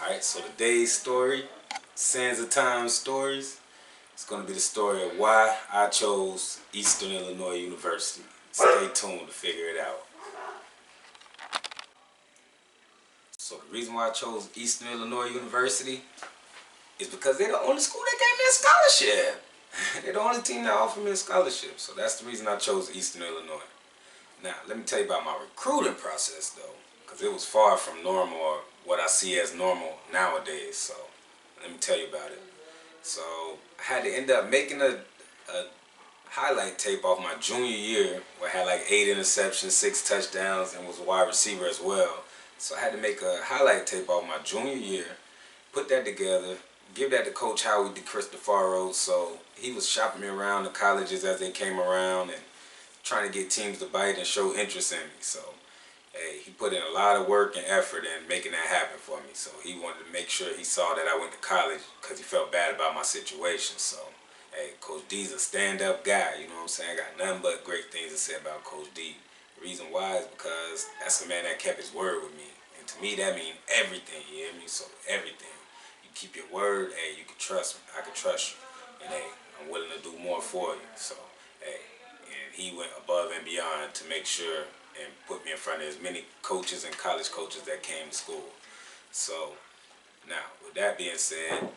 Alright, so today's story, Sands of Time Stories, it's going to be the story of why I chose Eastern Illinois University. Stay tuned to figure it out. So the reason why I chose Eastern Illinois University is because they're the only school that gave me a scholarship. They're the only team that offered me a scholarship. So that's the reason I chose Eastern Illinois. Now, let me tell you about my recruiting process though, because it was far from normal or what I see as normal nowadays. So let me tell you about it. So I had to end up making a highlight tape off my junior year where I had like 8 interceptions, 6 touchdowns, and was a wide receiver as well. So I had to make a highlight tape off my junior year, put that together, give that to Coach Howie DeCristofaro. So he was shopping me around the colleges as they came around and trying to get teams to bite and show interest in me. So hey, he put in a lot of work and effort in making that happen for me. So he wanted to make sure he saw that I went to college because he felt bad about my situation. So hey, Coach D's a stand-up guy, you know what I'm saying? I got nothing but great things to say about Coach D. The reason why is because that's the man that kept his word with me. And to me, that means everything, you hear me? So everything. You keep your word, hey, you can trust me. I can trust you. And hey, I'm willing to do more for you. So hey, and he went above and beyond to make sure and put me in front of as many coaches and college coaches that came to school. So now, with that being said,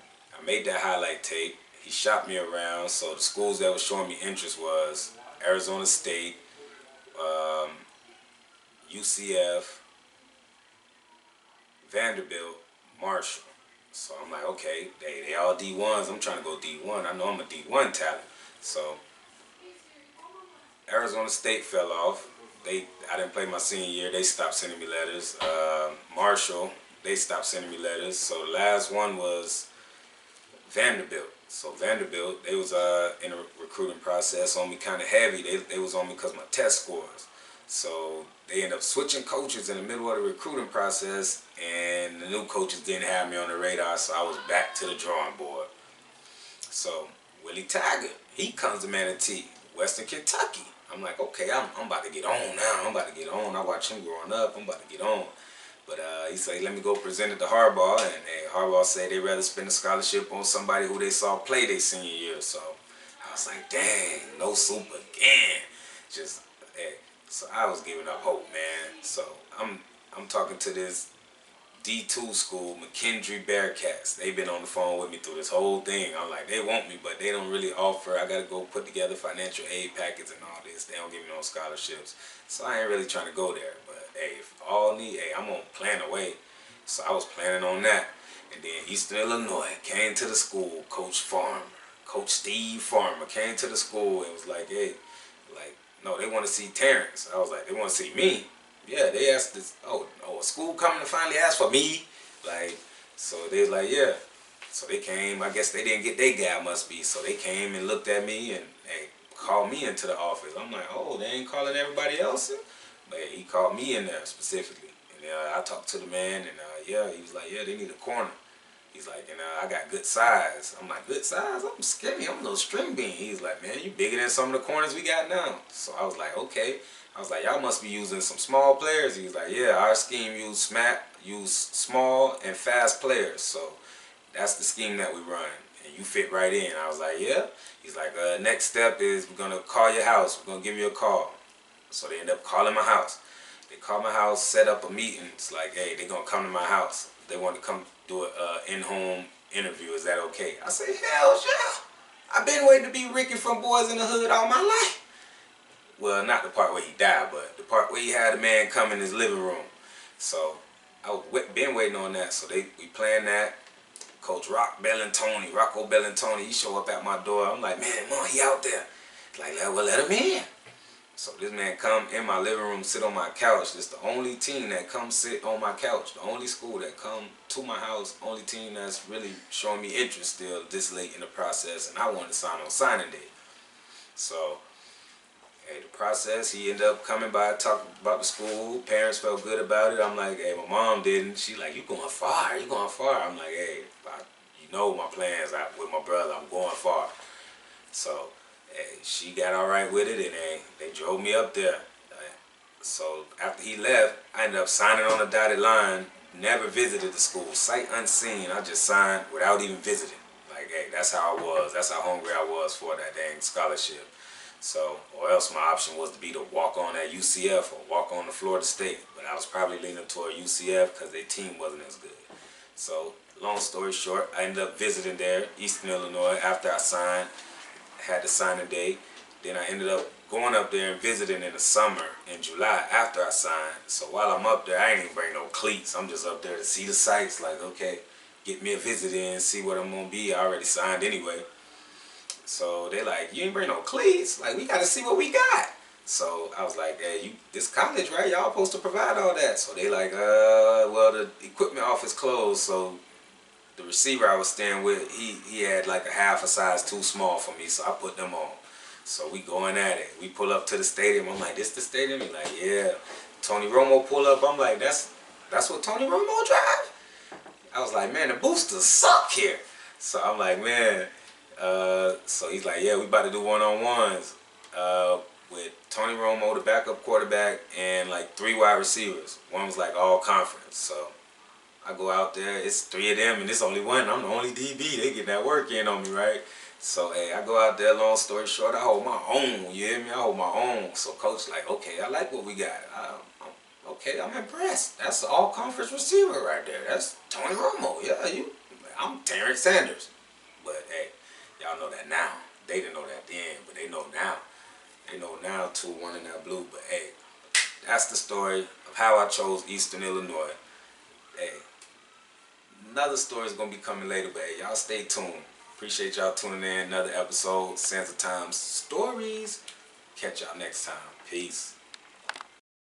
I made that highlight tape. He shopped me around. So the schools that were showing me interest was Arizona State, UCF, Vanderbilt, Marshall. So I'm like, okay, they all D1s. I'm trying to go D1. I know I'm a D1 talent. So Arizona State fell off. I didn't play my senior year. They stopped sending me letters. Marshall, they stopped sending me letters. So the last one was Vanderbilt. So Vanderbilt, they was in a recruiting process on me kind of heavy. They was on me because my test scores. So they ended up switching coaches in the middle of the recruiting process, and the new coaches didn't have me on the radar, so I was back to the drawing board. So Willie Taggart, he comes to Manatee, Western Kentucky. I'm like, okay, I'm about to get on now. I'm about to get on. I watched him growing up. I'm about to get on. But he said, let me go present it to Harbaugh. And Harbaugh said they'd rather spend a scholarship on somebody who they saw play their senior year. So I was like, dang, no soup again. Just, hey. So I was giving up hope, man. So I'm talking to this D2 school, McKendree Bearcats. They've been on the phone with me through this whole thing. I'm like, they want me, but they don't really offer. I got to go put together financial aid packets and all this. They don't give me no scholarships. So I ain't really trying to go there. But, hey, if all need, hey, I'm going to plan away. So I was planning on that. And then Eastern Illinois came to the school. Coach Steve Farmer came to the school and was like, hey, like, no, they want to see Terrence. I was like, they want to see me? Yeah, they asked this, a school coming to finally ask for me? Like, so they was like, yeah. So they came, I guess they didn't get their guy, must be. So they came and looked at me and called me into the office. I'm like, oh, they ain't calling everybody else in? But he called me in there specifically. And I talked to the man and yeah, he was like, yeah, they need a corner. He's like, and I got good size. I'm like, good size? I'm skinny. I'm a little string bean. He's like, man, you bigger than some of the corners we got now. So I was like, okay. I was like, y'all must be using some small players. He's like, yeah, our scheme use small and fast players. So that's the scheme that we run. And you fit right in. I was like, yeah. He's like, next step is we're going to call your house. We're going to give you a call. So they end up calling my house. They called my house, set up a meeting. It's like, hey, they're going to come to my house. They want to come do an in-home interview. Is that okay? I say, hell yeah. I've been waiting to be Ricky from Boys in the Hood all my life. Well, not the part where he died, but the part where he had a man come in his living room. So I been waiting on that. So we planned that. Coach Rocco Bellantoni, he show up at my door. I'm like, man, he out there. Like, well, let him in. So this man come in my living room, sit on my couch. This the only team that come sit on my couch. The only school that come to my house. Only team that's really showing me interest still this late in the process. And I wanted to sign on signing day. So, hey, the process, he ended up coming by, talking about the school. Parents felt good about it. I'm like, hey, my mom didn't. She like, you going far. You going far. I'm like, hey, you know my plans with my brother. I'm going far. So, hey, she got all right with it, and they drove me up there. So after he left, I ended up signing on the dotted line never visited the school, sight unseen. I just signed without even visiting. Like, hey, that's how I was. That's how hungry I was for that dang scholarship. So, or else my option was to be to walk on at UCF or walk on to Florida State. But I was probably leaning toward UCF because their team wasn't as good. So, long story short, I ended up visiting there, Eastern Illinois, after I signed, had the signing day. Then I ended up going up there and visiting in the summer, in July, after I signed. So while I'm up there, I ain't even bring no cleats. I'm just up there to see the sights, like, okay, get me a visit in, see what I'm gonna be. I already signed anyway. So they like, you ain't bring no cleats? Like, we gotta see what we got. So I was like, hey, this college, right? Y'all supposed to provide all that. So they like, well, the equipment office closed, so the receiver I was staying with, he had like a half a size too small for me, so I put them on. So we going at it. We pull up to the stadium. I'm like, this the stadium? He's like, yeah. Tony Romo pull up. I'm like, that's what Tony Romo drive? I was like, man, the boosters suck here. So I'm like, man. So he's like, yeah, we about to do one-on-ones with Tony Romo, the backup quarterback, and like 3 wide receivers. One was like all conference. So I go out there, it's 3 of them, and it's only one. I'm the only DB. They get that work in on me, right? So, hey, I go out there, long story short, I hold my own, you hear me? I hold my own. So coach like, okay, I like what we got. Okay, I'm impressed. That's an all-conference receiver right there. That's Tony Romo. Yeah, I'm Terrence Sanders. But, hey, y'all know that now. They didn't know that then, but they know now. They know now 2-1 in that blue. But, hey, that's the story of how I chose Eastern Illinois. Hey, another story is going to be coming later, but hey, y'all stay tuned. Appreciate y'all tuning in. Another episode, Sands of Times Stories. Catch y'all next time. Peace.